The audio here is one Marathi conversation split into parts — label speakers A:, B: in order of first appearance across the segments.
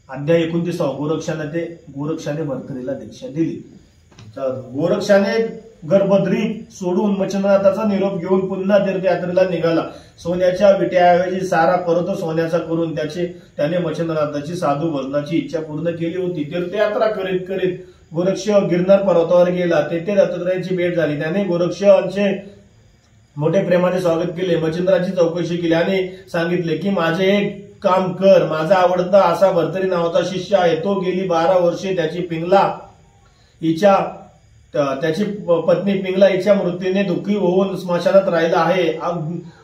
A: अध्याय 29 गोरक्षाने भरतरीला दीक्षा दिली। तर गोरक्षाने गर्भद्री सोडून मच्छिंद्रनाथाचा निरोप घेऊन पुन्हा तीर्थयात्रेला निघाला। सोन्याच्या विट्याऐवजी सारा परत सोन्याचा करून त्याने मच्छिंद्रनाथाची साधू भजनाची इच्छा पूर्ण केली होती। तीर्थयात्रा करीत करीत गोरक्ष गिरनार पर्वतावर गेला। तेथे दत्तात्रयांची भेट झाली। त्याने गोरक्षांचे मोठे प्रेमाने स्वागत केले। मच्छिंद्राची चौकशी केली आणि सांगितले की माझे एक काम कर, माझा आवडता असा भरतरी नावाचा शिष्य आहे, तो गेली 12 वर्षे त्याची पत्नी पिंगला हिच्या मृत्यूने दुःखी होऊन स्मशानात राहिला आहे।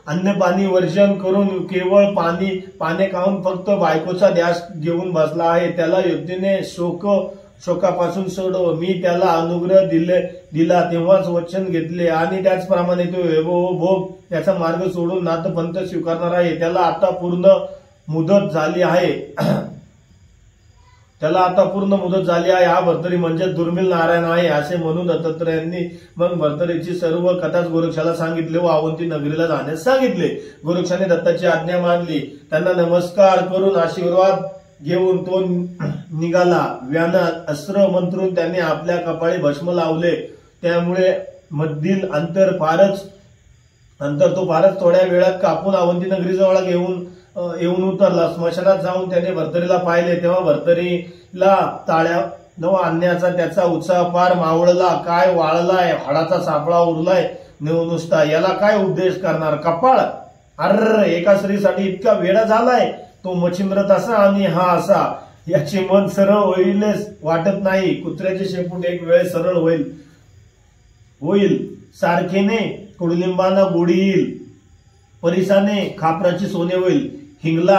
A: अन्न पाणी वर्जन करून केवळ पाने खाऊन फक्त बायकोचा ध्यास घेऊन बसला आहे। त्याला युद्धीने शोकापासून सोडव। मी त्याला अनुग्रह दिला तेव्हाच वचन घेतले आणि त्याचप्रमाणे तो भोग त्याचा मार्ग सोडून नाथपंथ स्वीकारणार आहे। त्याला आता पूर्ण मुदत झाली आहे। हा भरतरी म्हणजे दुर्मिळ नारायण आहे असे म्हणून दत्तात्रयांनी मग भरतरीची सर्व कथाच गोरक्षाला सांगितले व अवंती नगरीला जाण्यास सांगितले। गोरक्षाने दत्ताची आज्ञा मानली। त्यांना नमस्कार करून आशीर्वाद घेऊन तो निघाला। व्यानात अस्त्र मंत्रून त्याने आपल्या कपाळी भस्म लावले। त्यामुळे मधील अंतर तो फारच थोड्या वेळात कापून अवंती नगरीजवळ येऊन उतरला। स्मशानात जाऊन त्याने भरतरीला पाहिले तेव्हा भरतरीला टाळ्या न आणण्याचा त्याचा उत्साह फार मावळला। काय वाळलाय, हाडाचा सापळा उरलाय नुसता, याला काय उपदेश करणार? कपाळ अर्र, एका स्त्रीसाठी इतका वेडा झालाय। तो मच्छिंद्र तसा आणि हा असा, याचे मन सरळ होईलच वाटत नाही। कुत्र्याचे शेपूट एक वेळ सरळ होईल सारखेने कडुलिंबाना गोडी येईल, परिसाने खापराची सोने होईल, हिंगला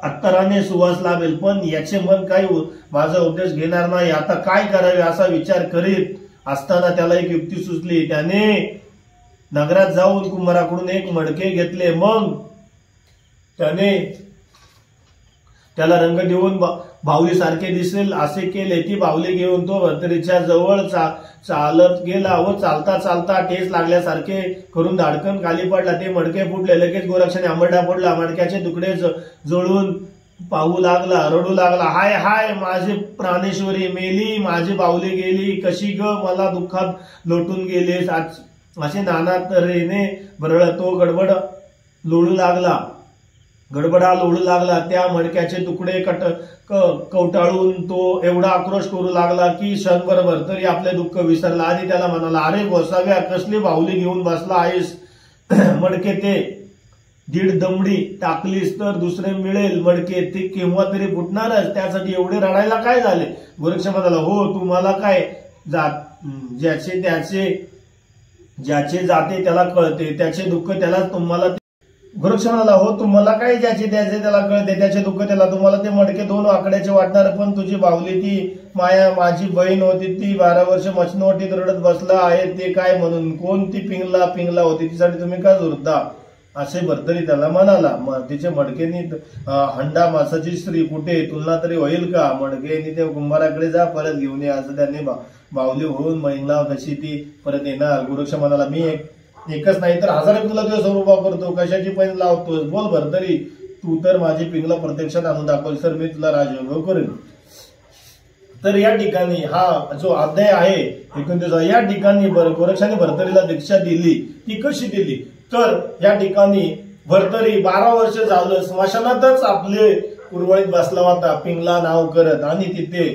A: अत्तराने सुवास लावेल, पण याचे मन काही माझा उपदेश घेणार नाही। आता काय करावे असा विचार करीत असताना त्याला एक युक्ती सुचली। त्याने नगरात जाऊन कुंभाराकडून एक मडके घेतले। मग त्याने त्याला रंग देऊन बाहुली सारखे दिसेल असे केले। ती बाहुली घेऊन तो भरतरीच्या जवळ चालत गेला व चालता चालता ठेच लागल्यासारखे करून धाडकन खाली पडला। ते मडके फुटले। लगेच गोरक्षाने आंबरडा फोडला। मडक्याचे तुकडे जळून पाहू लागला, रडू लागला, हाय हाय माझी प्राणेश्वरी मेली, माझी बाहुली गेली, कशी ग मला दुःखात लोटून गेलेस, असे नाना तऱ्हेने बरळतो गडबडा लोळू लागला। त्या मडक्याचे तुकडे कवटाळून तो एवढा आक्रोश करू लागला की क्षणभर भरतरी आपले दुःख विसरला आणि त्याला म्हणाला, अरे गोसाव्या, कसली बाहुली घेऊन बसला आहेस? मडके ते 1.5 दमडी टाकलीस तर दुसरे मिळेल मडके, ते केव्हा तरी फुटणारच, त्यासाठी एवढे रडायला काय झाले? गोरक्ष म्हणाला, हो तुम्हाला काय, ज्याचे जाते त्याला कळते, त्याचे दुःख त्याला तुम्हाला। गोरक्ष म्हणाला, हो तुम्हाला काय, ज्याचे त्याला कळते त्याचे दुःख त्याला, तुम्हाला ते मडके 2 आकड्याचे वाटणार, पण तुझी बाहुली ती माया माझी बहीण होती, ती 12 वर्ष मचनोटीत रडत बसला आहे, ते काय म्हणून? कोणती पिंगला होती, तिसाठी तुम्ही का झुरता? असे भरतरी त्याला म्हणाला। तिचे मडकेनी हंडा मासाची स्त्री कुठे, तुलना तरी होईल का? मडकेनी ते कुंभाराकडे जा, परत घेऊन ये, असं त्याने बाहुली होऊन महिला कशी ती परत येणार? गोरक्ष म्हणाला, मी एकच नाही तर 1000 तुला तुझ्या स्वरूपा करतो, कशाची पैन लावतोस? बोल भरतरी, तू तर माझी पिंगला प्रत्यक्षात आणून दाखवल तर मी तुला राजयोग करेन। तर या ठिकाणी हा जो अध्याय आहे 29, या ठिकाणी गोरक्षाने भरतरीला दीक्षा दिली। ती कशी दिली? तर या ठिकाणी भरतरी 12 वर्ष झालं स्मशानातच आपले उर्वळीत बसला होता, पिंगला नाव करत, आणि तिथे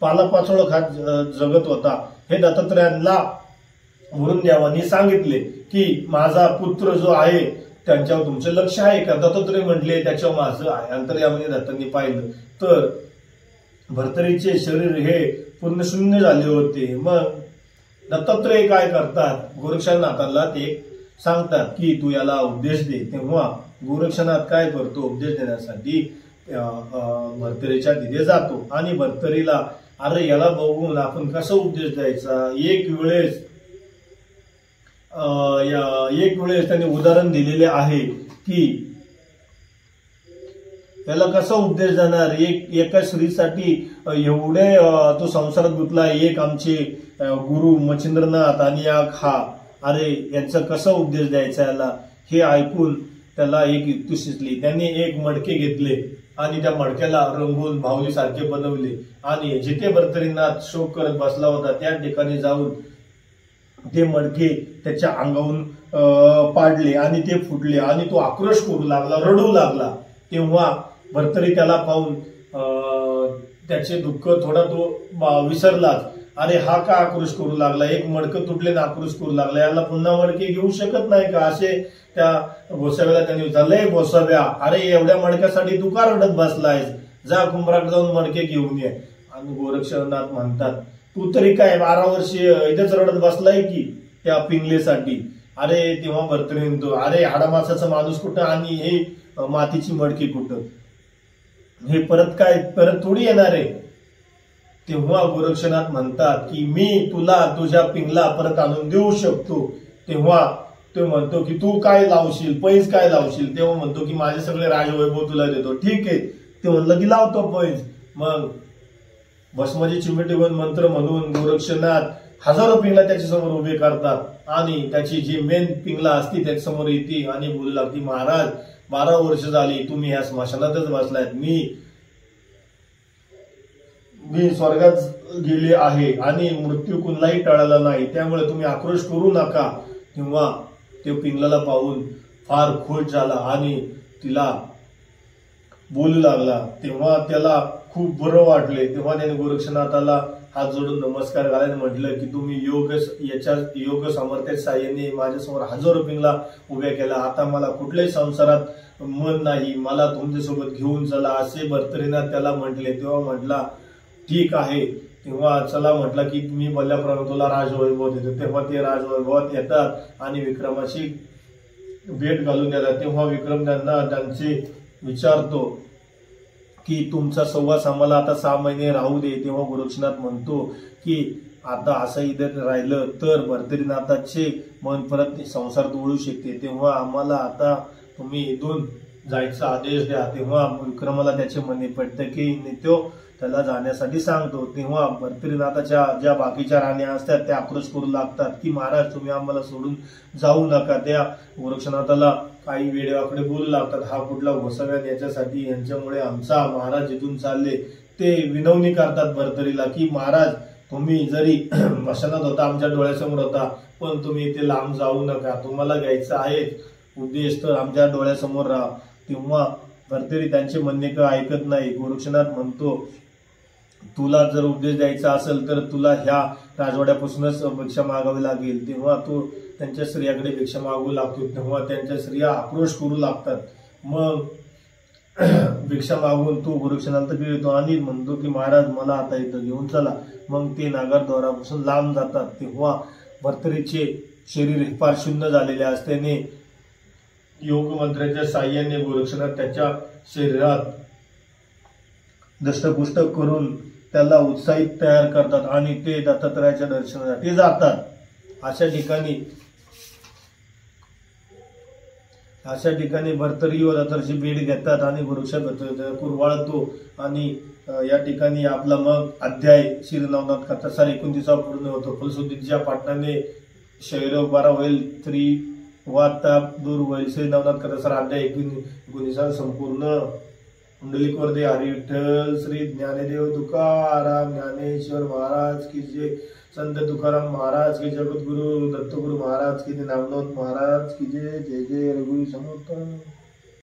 A: पालापाचोळ खात जगत होता। हे दत्तात्रयांना वरून द्यावानी सांगितले की माझा पुत्र जो आहे त्यांच्यावर तुमचे लक्ष आहे का? दत्तात्रय म्हटले त्याच्यावर माझं आहे। अंतर्यामी दत्तांनी पाहिलं तर भरतरीचे शरीर हे पूर्ण शून्य झाले होते। मग दत्तात्रय काय करतात? गोरक्षनाथाला ते सांगतात की तू याला उपदेश दे। तेव्हा गोरक्षनाथ काय करतो? उपदेश देण्यासाठी भरतरीच्या तिथे जातो आणि भरतरीला, अरे याला बघून आपण कसा उपदेश द्यायचा? एक वेळेस त्यांनी उदाहरण दिलेले आहे की याला कसा उपदेश देणार? एका स्त्रीसाठी एवढे तो संसारात गुंतला, एक आमचे गुरु मच्छिंद्रनाथ आणि एक हा, अरे यांचा कसा उपदेश द्यायचा याला? हे ऐकून त्याला एक युक्ती सुचली। त्याने एक मडके घेतले आणि त्या मडक्याला रंगवून बाहुली सारखे बनवले आणि जिथे भर्तरीनाथ शोक करत बसला होता त्या ठिकाणी जाऊन ते मडके त्याच्या अंगावरून पाडले आणि ते फुटले आणि तो आक्रोश करू लागला, रडू लागला. तेव्हा भर्तरी त्याला पाहून त्याचे दुःख थोडा तो विसरलाच. अरे हा का आक्रोश करू लागला, एक मडकं तुटले ना आक्रोश करू लागला, याला पुन्हा मडके घेऊ शकत नाही का, असे त्या गोसाव्याला त्यांनी विचारलंय. गोसाव्या, अरे एवढ्या मडक्यासाठी तू का रडत बसलायस, जा कुंभाराकडे जाऊन मडके घेऊन ये. आणि गोरक्षनाथ म्हणतात, तू तरी काय 12 वर्ष इथेच रडत बसलाय की त्या पिंगलेसाठी. अरे तेव्हा भर्तरी म्हणतो, अरे हाडामासाचा माणूस कुठं आणि हे मातीची मडकी कुठं, हे परत थोडी येणार आहे. तेव्हा गोरक्षनाथ म्हणतात की मी तुला तुझ्या पिंगला परत आणून देऊ शकतो. तेव्हा तो म्हणतो की तू काय लावशील, पैस काय लावशील. तेव्हा म्हणतो की माझे सगळे राजवैभव तुला देतो. ठीक आहे, ते म्हणलं की लावतो पैस. मग भस्माची चिमटी मंत्र म्हणून गोरक्षनाथ हजारो पिंगला त्याच्या समोर उभे करतात आणि त्याची जी मेन पिंगला असती त्याच्या समोर येते आणि बोलू लागती, महाराज 12 वर्ष झाली तुम्ही या स्मशानातच बसलायत, मी स्वर्गात गेले आहे आणि मृत्यू कुणालाही टळाला नाही, त्यामुळे तुम्ही आक्रोश करू नका. तेव्हा ते पिंगलाला पाहून फार खुश झाला आणि तिला बोलू लागला. तेव्हा त्याला खूप बरं वाटले. तेव्हा त्याने गोरक्षनाथाला हात जोडून नमस्कार घालायला म्हटलं की तुम्ही योग सामर्थ्याच्या साह्याने माझ्यासमोर हजारो पिंगला उभ्या केला, आता मला कुठल्याही संसारात मन नाही, मला तुमच्यासोबत घेऊन चला, असे भर्तरीनाथ त्याला म्हटले. तेव्हा म्हटला ठीक आहे. तेव्हा चला म्हटला की मी बोलल्याप्रमाणे तुला राजवैभव देतो. तेव्हा ते राजवैभवात येतात आणि विक्रमाची भेट घालून देतात. तेव्हा विक्रम त्यांचे विचारतो की तुमचा सहवास आम्हाला आता 6 महिने राहू दे. तेव्हा गोरक्षनाथ म्हणतो की आता असं इथं राहिलं तर भर्तरीनाथाचे मन परत संसार तोडू शकते, तेव्हा आम्हाला आता तुम्ही इथून जायचा आदेश द्या. तेव्हा विक्रमाला त्याचे म्हणणे पडते की तो त्याला जाण्यासाठी सांगतो. तेव्हा भर्तरीनाथाच्या ज्या बाकीच्या राण्या असतात त्या आक्रोश करू लागतात की महाराज तुम्ही आम्हाला सोडून जाऊ नका. त्या गोरक्षनाथाला काही वेडेवाकडे बोलू लागतात, हा कुठला गोसाव्या याच्यासाठी, यांच्यामुळे आमचा महाराज जिथून चालले. ते विनवणी करतात भर्तरीला की महाराज तुम्ही जरी मशानात होता, आमच्या डोळ्यासमोर होता, पण तुम्ही इथे लांब जाऊ नका, तुम्हाला घ्यायचं आहे उद्देश तर आमच्या डोळ्यासमोर राहा. तेव्हा भर्तरी त्यांचे म्हणणे का ऐकत नाही. गोरक्षनाथ म्हणतो तुला जर उपदेश द्यायचा असेल तर तुला ह्या राजवाड्यापासूनच भिक्षा मागावी लागेल. तेव्हा तो त्यांच्या स्त्रियाकडे भिक्षा मागू लागतो. तेव्हा त्यांच्या स्त्रिया आक्रोश करू लागतात. मग भिक्षा मागून तो गोरक्षनाथाकडे येतो आणि म्हणतो की महाराज मला आता इथं घेऊन चला. मग ते नागरद्वारापासून लांब जातात. तेव्हा भर्तरीचे शरीर फार शून्य झालेले असल्याने योग मंत्राच्या साह्याने गोरक्षनाथ त्याच्या शरीरात दष्टपुष्ट करून त्याला उत्साहित तयार करतात आणि ते दत्तात्रयाच्या दर्शनासाठी जातात. अशा ठिकाणी भर्तरी व दत्ताची भेट घेतात आणि गोरक्षनाथ कुरवाळतो आणि या ठिकाणी आपला मग अध्याय श्री नवनाथ कथासार 29 पूर्ण होतो. फलश्रुतीच्या पाटणाने शैरव 12 होईल, स्त्री वाताप दूर होईल. श्री नवनाथ कथासार अध्याय 19 संपूर्ण. पुंडलिक वरदे हरी विठ्ठल. श्री ज्ञानदेव तुकाराम ज्ञानेश्वर महाराज की जय. संत तुकाराम महाराज की, जगद्गुरु दत्तगुरु महाराज की, नामनाथ महाराज की जय. जय जय रघुवीर समर्थ.